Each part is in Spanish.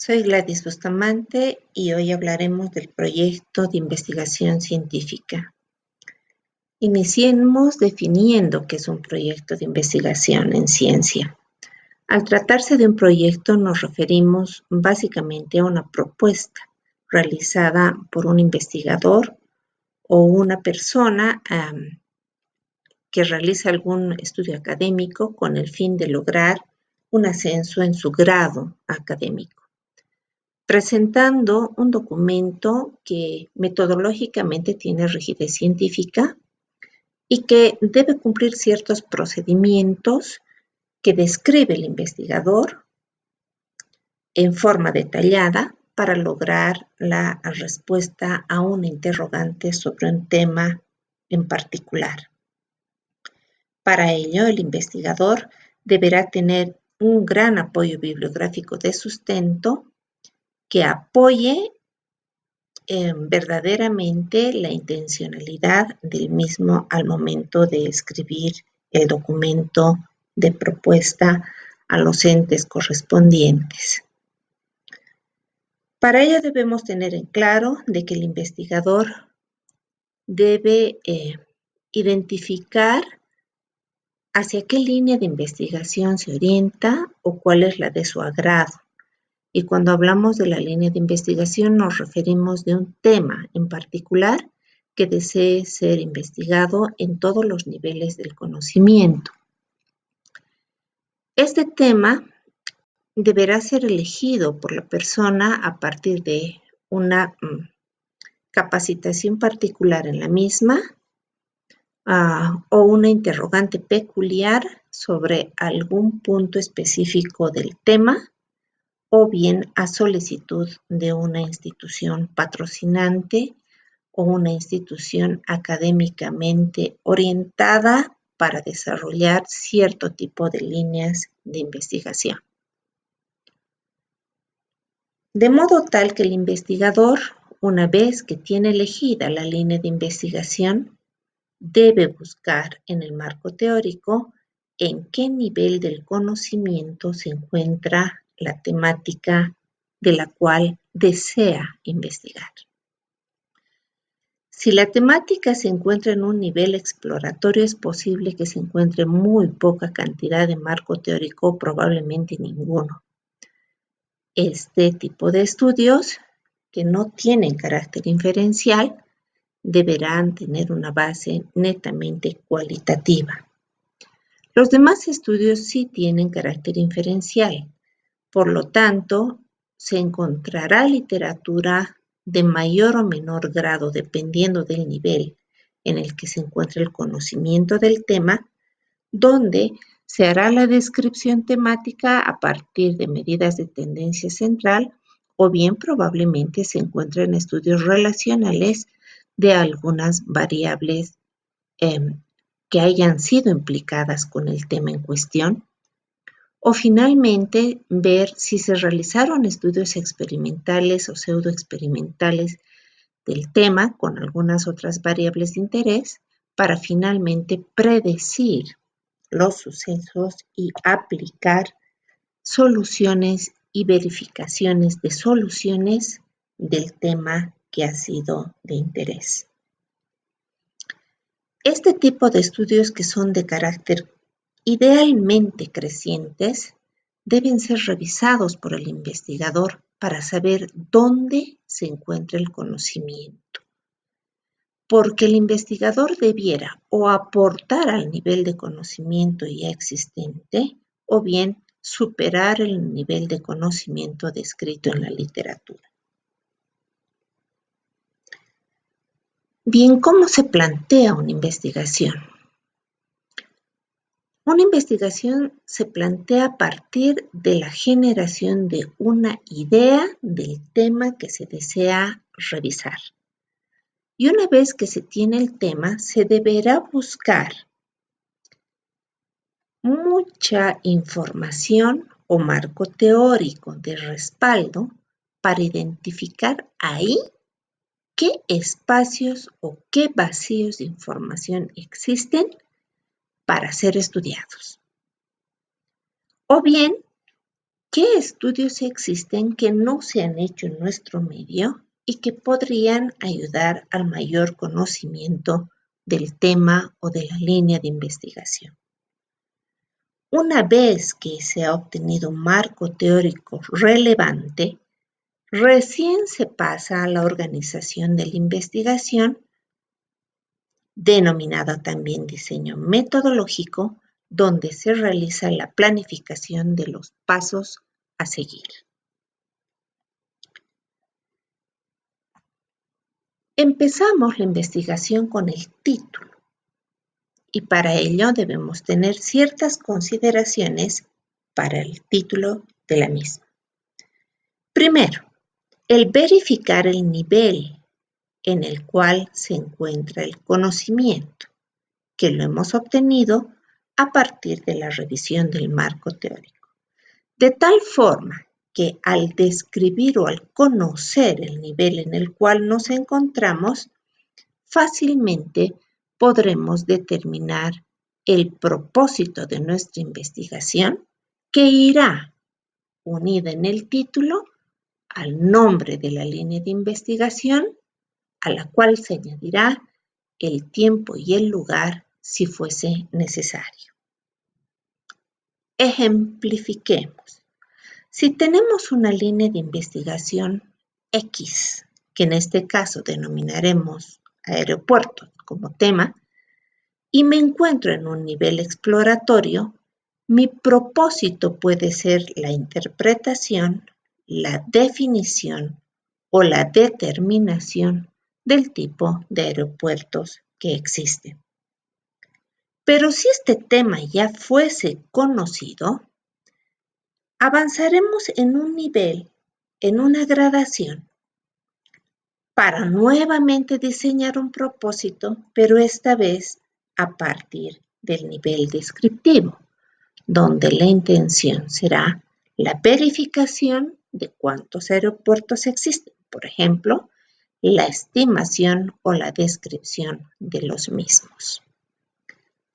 Soy Gladys Bustamante y hoy hablaremos del proyecto de investigación científica. Iniciemos definiendo qué es un proyecto de investigación en ciencia. Al tratarse de un proyecto nos referimos básicamente a una propuesta realizada por un investigador o una persona que realiza algún estudio académico con el fin de lograr un ascenso en su grado académico, presentando un documento que metodológicamente tiene rigidez científica y que debe cumplir ciertos procedimientos que describe el investigador en forma detallada para lograr la respuesta a una interrogante sobre un tema en particular. Para ello, el investigador deberá tener un gran apoyo bibliográfico de sustento que apoye verdaderamente la intencionalidad del mismo al momento de escribir el documento de propuesta a los entes correspondientes. Para ello debemos tener en claro de que el investigador debe identificar hacia qué línea de investigación se orienta o cuál es la de su agrado. Y cuando hablamos de la línea de investigación nos referimos de un tema en particular que desee ser investigado en todos los niveles del conocimiento. Este tema deberá ser elegido por la persona a partir de una capacitación particular en la misma o una interrogante peculiar sobre algún punto específico del tema, o bien a solicitud de una institución patrocinante o una institución académicamente orientada para desarrollar cierto tipo de líneas de investigación. De modo tal que el investigador, una vez que tiene elegida la línea de investigación, debe buscar en el marco teórico en qué nivel del conocimiento se encuentra la temática de la cual desea investigar. Si la temática se encuentra en un nivel exploratorio, es posible que se encuentre muy poca cantidad de marco teórico o probablemente ninguno. Este tipo de estudios, que no tienen carácter inferencial, deberán tener una base netamente cualitativa. Los demás estudios sí tienen carácter inferencial, por lo tanto, se encontrará literatura de mayor o menor grado dependiendo del nivel en el que se encuentra el conocimiento del tema, donde se hará la descripción temática a partir de medidas de tendencia central o bien probablemente se encuentren estudios relacionales de algunas variables que hayan sido implicadas con el tema en cuestión, o finalmente ver si se realizaron estudios experimentales o pseudoexperimentales del tema con algunas otras variables de interés para finalmente predecir los sucesos y aplicar soluciones y verificaciones de soluciones del tema que ha sido de interés. Este tipo de estudios que son de carácter idealmente crecientes deben ser revisados por el investigador para saber dónde se encuentra el conocimiento. Porque el investigador debiera o aportar al nivel de conocimiento ya existente o bien superar el nivel de conocimiento descrito en la literatura. Bien, ¿cómo se plantea una investigación? Una investigación se plantea a partir de la generación de una idea del tema que se desea revisar. Y una vez que se tiene el tema, se deberá buscar mucha información o marco teórico de respaldo para identificar ahí qué espacios o qué vacíos de información existen para ser estudiados. O bien, ¿Qué estudios existen que no se han hecho en nuestro medio y que podrían ayudar al mayor conocimiento del tema o de la línea de investigación? Una vez que se ha obtenido un marco teórico relevante, recién se pasa a la organización de la investigación, denominada también diseño metodológico, donde se realiza la planificación de los pasos a seguir. Empezamos la investigación con el título y para ello debemos tener ciertas consideraciones para el título de la misma. Primero, el verificar el nivel en el cual se encuentra el conocimiento, que lo hemos obtenido a partir de la revisión del marco teórico. De tal forma que al describir o al conocer el nivel en el cual nos encontramos, fácilmente podremos determinar el propósito de nuestra investigación, que irá unida en el título al nombre de la línea de investigación, a la cual se añadirá el tiempo y el lugar si fuese necesario. Ejemplifiquemos. Si tenemos una línea de investigación X, que en este caso denominaremos aeropuertos como tema, y me encuentro en un nivel exploratorio, mi propósito puede ser la interpretación, la definición o la determinación del tipo de aeropuertos que existen. Pero si este tema ya fuese conocido, avanzaremos en un nivel, en una gradación, para nuevamente diseñar un propósito, pero esta vez a partir del nivel descriptivo, donde la intención será la verificación de cuántos aeropuertos existen, por ejemplo, la estimación o la descripción de los mismos.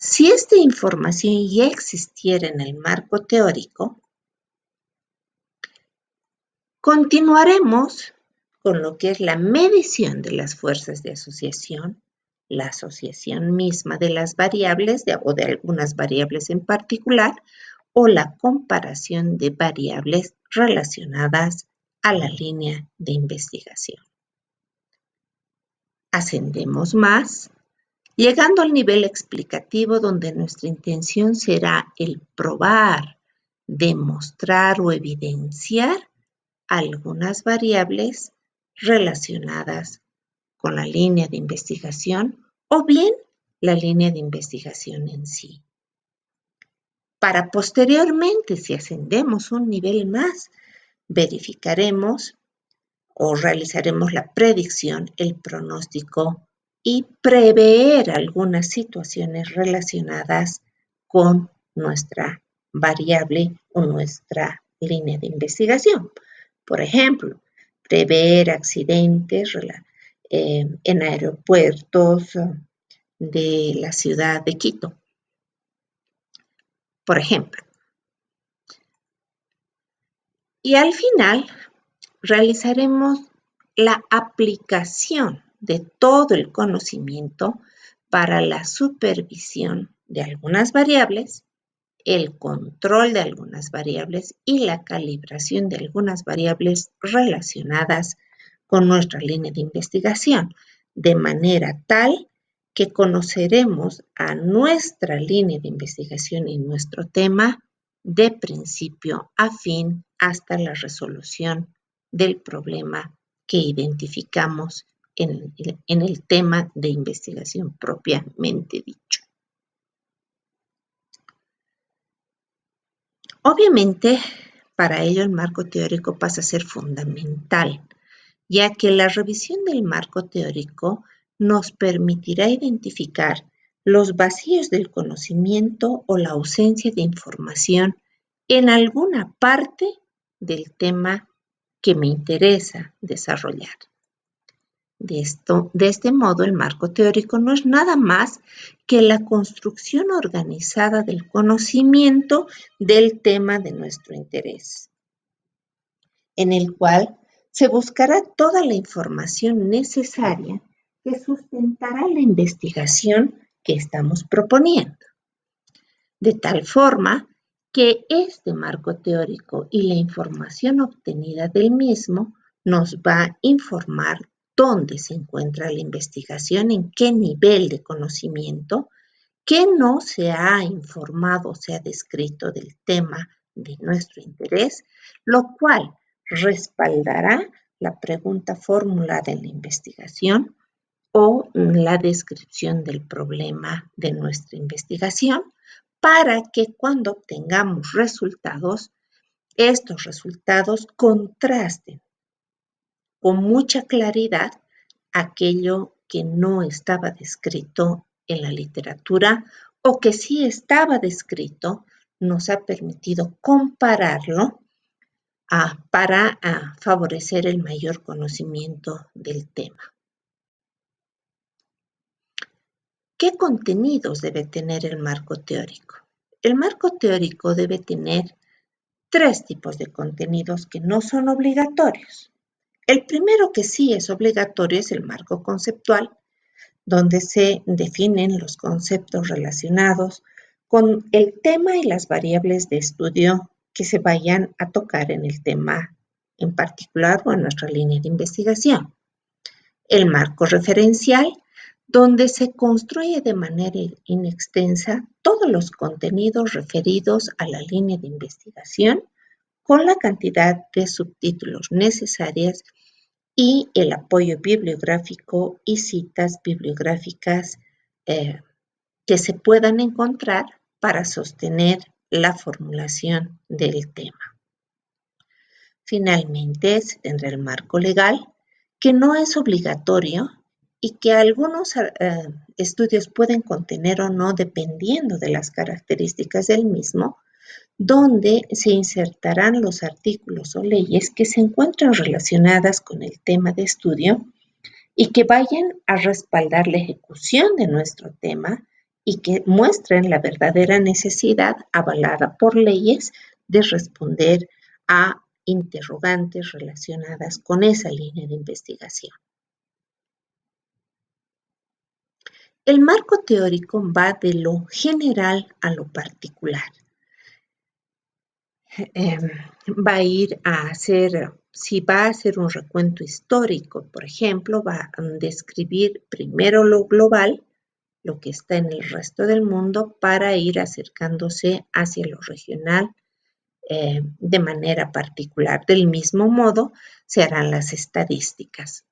Si esta información ya existiera en el marco teórico, continuaremos con lo que es la medición de las fuerzas de asociación, la asociación misma de las variables o de algunas variables en particular, o la comparación de variables relacionadas a la línea de investigación. Ascendemos más, llegando al nivel explicativo donde nuestra intención será el probar, demostrar o evidenciar algunas variables relacionadas con la línea de investigación o bien la línea de investigación en sí. Para posteriormente, si ascendemos un nivel más, verificaremos o realizaremos la predicción, el pronóstico y prever algunas situaciones relacionadas con nuestra variable o nuestra línea de investigación. Por ejemplo, prever accidentes en aeropuertos de la ciudad de Quito. Por ejemplo. Y al final realizaremos la aplicación de todo el conocimiento para la supervisión de algunas variables, el control de algunas variables y la calibración de algunas variables relacionadas con nuestra línea de investigación, de manera tal que conoceremos a nuestra línea de investigación y nuestro tema de principio a fin hasta la resolución del problema que identificamos en el tema de investigación propiamente dicho. Obviamente, para ello el marco teórico pasa a ser fundamental, ya que la revisión del marco teórico nos permitirá identificar los vacíos del conocimiento o la ausencia de información en alguna parte del tema que me interesa desarrollar. De este modo, el marco teórico no es nada más que la construcción organizada del conocimiento del tema de nuestro interés. en el cual se buscará toda la información necesaria que sustentará la investigación que estamos proponiendo, de tal forma que este marco teórico y la información obtenida del mismo nos va a informar dónde se encuentra la investigación, en qué nivel de conocimiento, qué no se ha informado, se ha descrito del tema de nuestro interés, lo cual respaldará la pregunta formulada en la investigación o la descripción del problema de nuestra investigación, para que cuando obtengamos resultados, estos resultados contrasten con mucha claridad aquello que no estaba descrito en la literatura o que sí estaba descrito, nos ha permitido compararlo para favorecer el mayor conocimiento del tema. ¿Qué contenidos debe tener el marco teórico? El marco teórico debe tener 3 tipos de contenidos que no son obligatorios. El primero que sí es obligatorio es el marco conceptual, donde se definen los conceptos relacionados con el tema y las variables de estudio que se vayan a tocar en el tema en particular o en nuestra línea de investigación. El marco referencial, donde se construye de manera inextensa todos los contenidos referidos a la línea de investigación con la cantidad de subtítulos necesarias y el apoyo bibliográfico y citas bibliográficas que se puedan encontrar para sostener la formulación del tema. Finalmente, se tendrá el marco legal, que no es obligatorio y que algunos estudios pueden contener o no dependiendo de las características del mismo, donde se insertarán los artículos o leyes que se encuentran relacionadas con el tema de estudio y que vayan a respaldar la ejecución de nuestro tema y que muestren la verdadera necesidad avalada por leyes de responder a interrogantes relacionadas con esa línea de investigación. El marco teórico va de lo general a lo particular. Va a ir a hacer, si va a hacer un recuento histórico, por ejemplo, va a describir primero lo global, lo que está en el resto del mundo, para ir acercándose hacia lo regional de manera particular. Del mismo modo, se harán las estadísticas.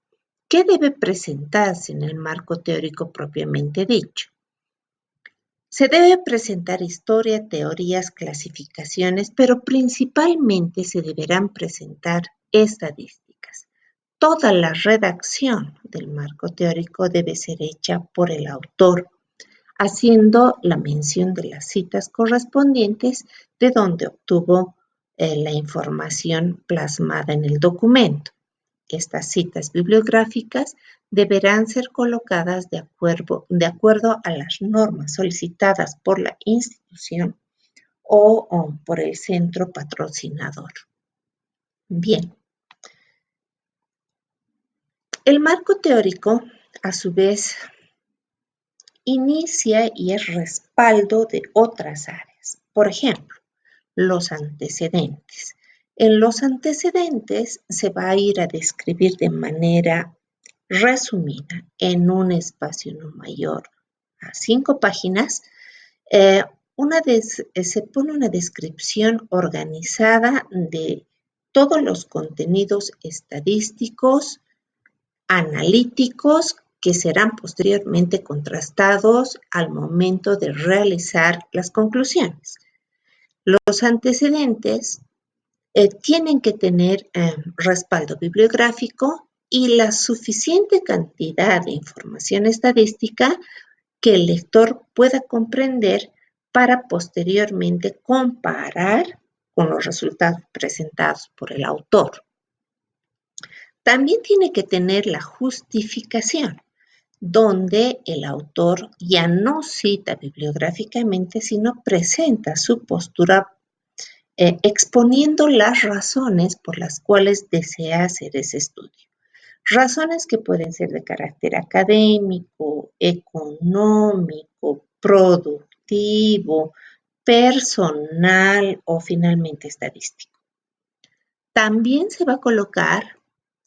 ¿Qué debe presentarse en el marco teórico propiamente dicho? Se debe presentar historia, teorías, clasificaciones, pero principalmente se deberán presentar estadísticas. Toda la redacción del marco teórico debe ser hecha por el autor, haciendo la mención de las citas correspondientes de donde obtuvo la información plasmada en el documento. Estas citas bibliográficas deberán ser colocadas de acuerdo a las normas solicitadas por la institución o por el centro patrocinador. Bien. El marco teórico, a su vez, inicia y es respaldo de otras áreas. Por ejemplo, los antecedentes. En los antecedentes se va a ir a describir de manera resumida en un espacio no mayor a 5 páginas, se pone una descripción organizada de todos los contenidos estadísticos, analíticos, que serán posteriormente contrastados al momento de realizar las conclusiones. Los antecedentes tienen que tener respaldo bibliográfico y la suficiente cantidad de información estadística que el lector pueda comprender para posteriormente comparar con los resultados presentados por el autor. También tiene que tener la justificación, donde el autor ya no cita bibliográficamente, sino presenta su postura exponiendo las razones por las cuales desea hacer ese estudio. Razones que pueden ser de carácter académico, económico, productivo, personal o finalmente estadístico. También se va a colocar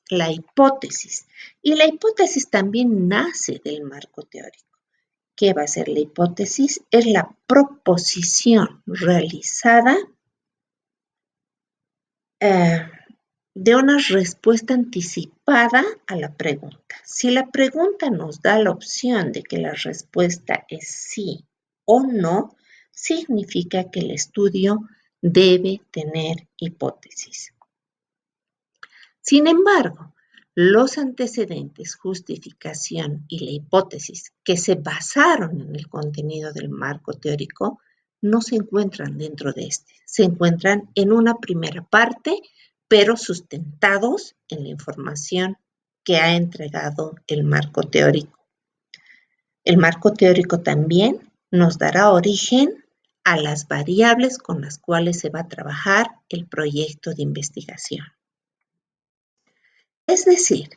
la hipótesis y la hipótesis también nace del marco teórico. ¿Qué va a ser la hipótesis? Es la proposición realizada de una respuesta anticipada a la pregunta. Si la pregunta nos da la opción de que la respuesta es sí o no, significa que el estudio debe tener hipótesis. Sin embargo, los antecedentes, justificación y la hipótesis que se basaron en el contenido del marco teórico no se encuentran dentro de este. Se encuentran en una primera parte, pero sustentados en la información que ha entregado el marco teórico. El marco teórico también nos dará origen a las variables con las cuales se va a trabajar el proyecto de investigación. Es decir,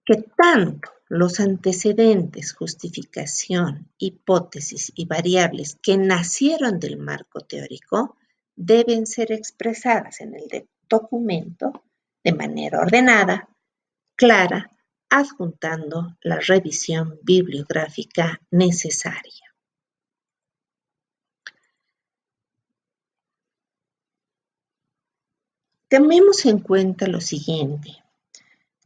que tanto los antecedentes, justificación, hipótesis y variables que nacieron del marco teórico deben ser expresadas en el documento de manera ordenada, clara, adjuntando la revisión bibliográfica necesaria. Tomemos en cuenta lo siguiente,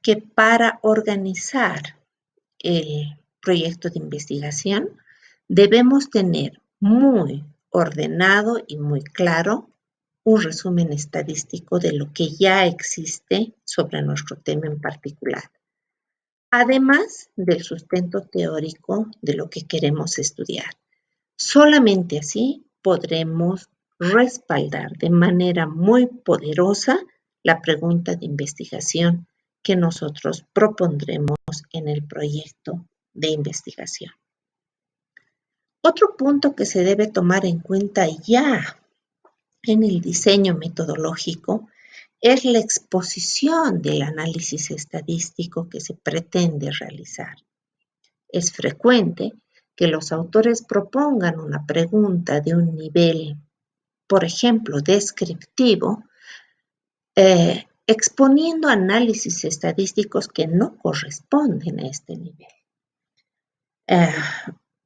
que para organizar el proyecto de investigación debemos tener muy ordenado y muy claro un resumen estadístico de lo que ya existe sobre nuestro tema en particular, además del sustento teórico de lo que queremos estudiar. Solamente así podremos respaldar de manera muy poderosa la pregunta de investigación que nosotros propondremos en el proyecto de investigación. Otro punto que se debe tomar en cuenta ya en el diseño metodológico es la exposición del análisis estadístico que se pretende realizar. Es frecuente que los autores propongan una pregunta de un nivel, por ejemplo, descriptivo, exponiendo análisis estadísticos que no corresponden a este nivel.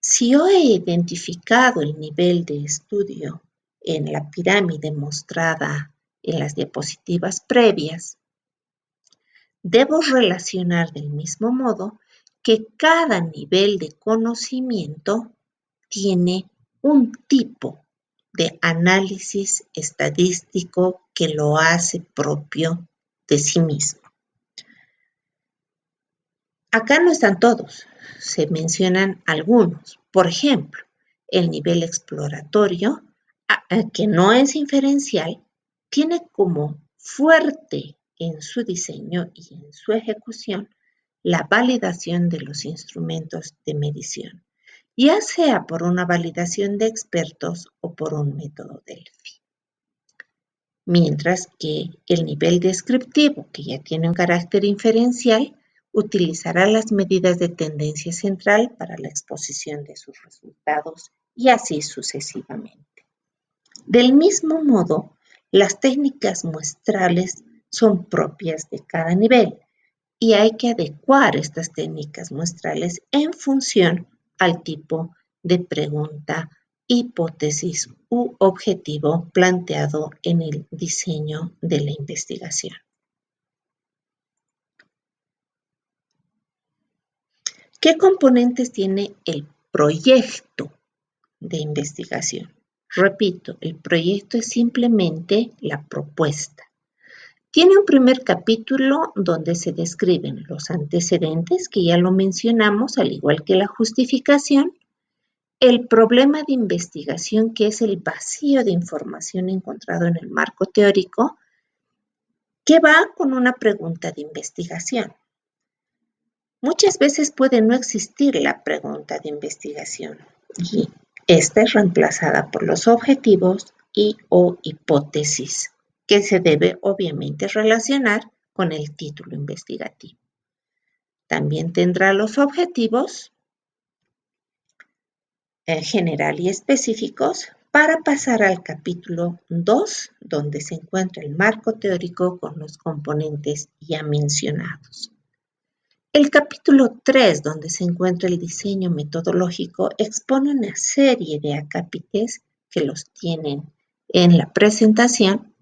Si yo he identificado el nivel de estudio en la pirámide mostrada en las diapositivas previas, debo relacionar del mismo modo que cada nivel de conocimiento tiene un tipo de análisis estadístico que lo hace propio de sí mismo. Acá no están todos, se mencionan algunos. Por ejemplo, el nivel exploratorio, que no es inferencial, tiene como fuerte en su diseño y en su ejecución la validación de los instrumentos de medición, ya sea por una validación de expertos o por un método Delphi. Mientras que el nivel descriptivo, que ya tiene un carácter inferencial, utilizará las medidas de tendencia central para la exposición de sus resultados y así sucesivamente. Del mismo modo, las técnicas muestrales son propias de cada nivel y hay que adecuar estas técnicas muestrales en función al tipo de pregunta, hipótesis u objetivo planteado en el diseño de la investigación. ¿Qué componentes tiene el proyecto de investigación? Repito, el proyecto es simplemente la propuesta. Tiene un primer capítulo donde se describen los antecedentes, que ya lo mencionamos, al igual que la justificación, el problema de investigación, que es el vacío de información encontrado en el marco teórico, que va con una pregunta de investigación. Muchas veces puede no existir la pregunta de investigación y esta es reemplazada por los objetivos, y o hipótesis, que se debe obviamente relacionar con el título investigativo. También tendrá los objetivos general y específicos para pasar al capítulo 2, donde se encuentra el marco teórico con los componentes ya mencionados. El capítulo 3, donde se encuentra el diseño metodológico, expone una serie de acápites que los tienen en la presentación,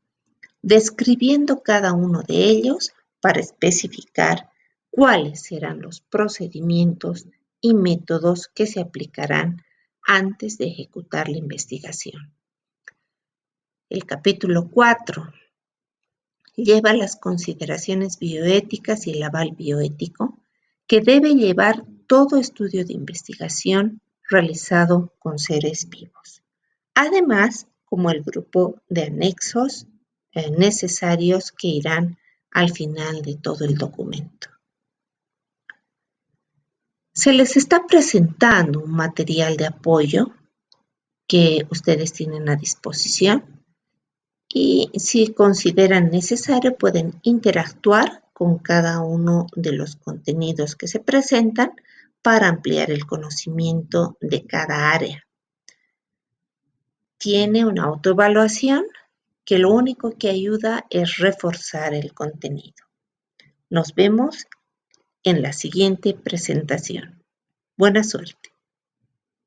describiendo cada uno de ellos para especificar cuáles serán los procedimientos y métodos que se aplicarán antes de ejecutar la investigación. El capítulo 4 lleva las consideraciones bioéticas y el aval bioético que debe llevar todo estudio de investigación realizado con seres vivos. Además, como el grupo de anexos necesarios que irán al final de todo el documento. Se les está presentando un material de apoyo que ustedes tienen a disposición y si consideran necesario pueden interactuar con cada uno de los contenidos que se presentan para ampliar el conocimiento de cada área. Tiene una autoevaluación que lo único que ayuda es reforzar el contenido. Nos vemos en la siguiente presentación. Buena suerte.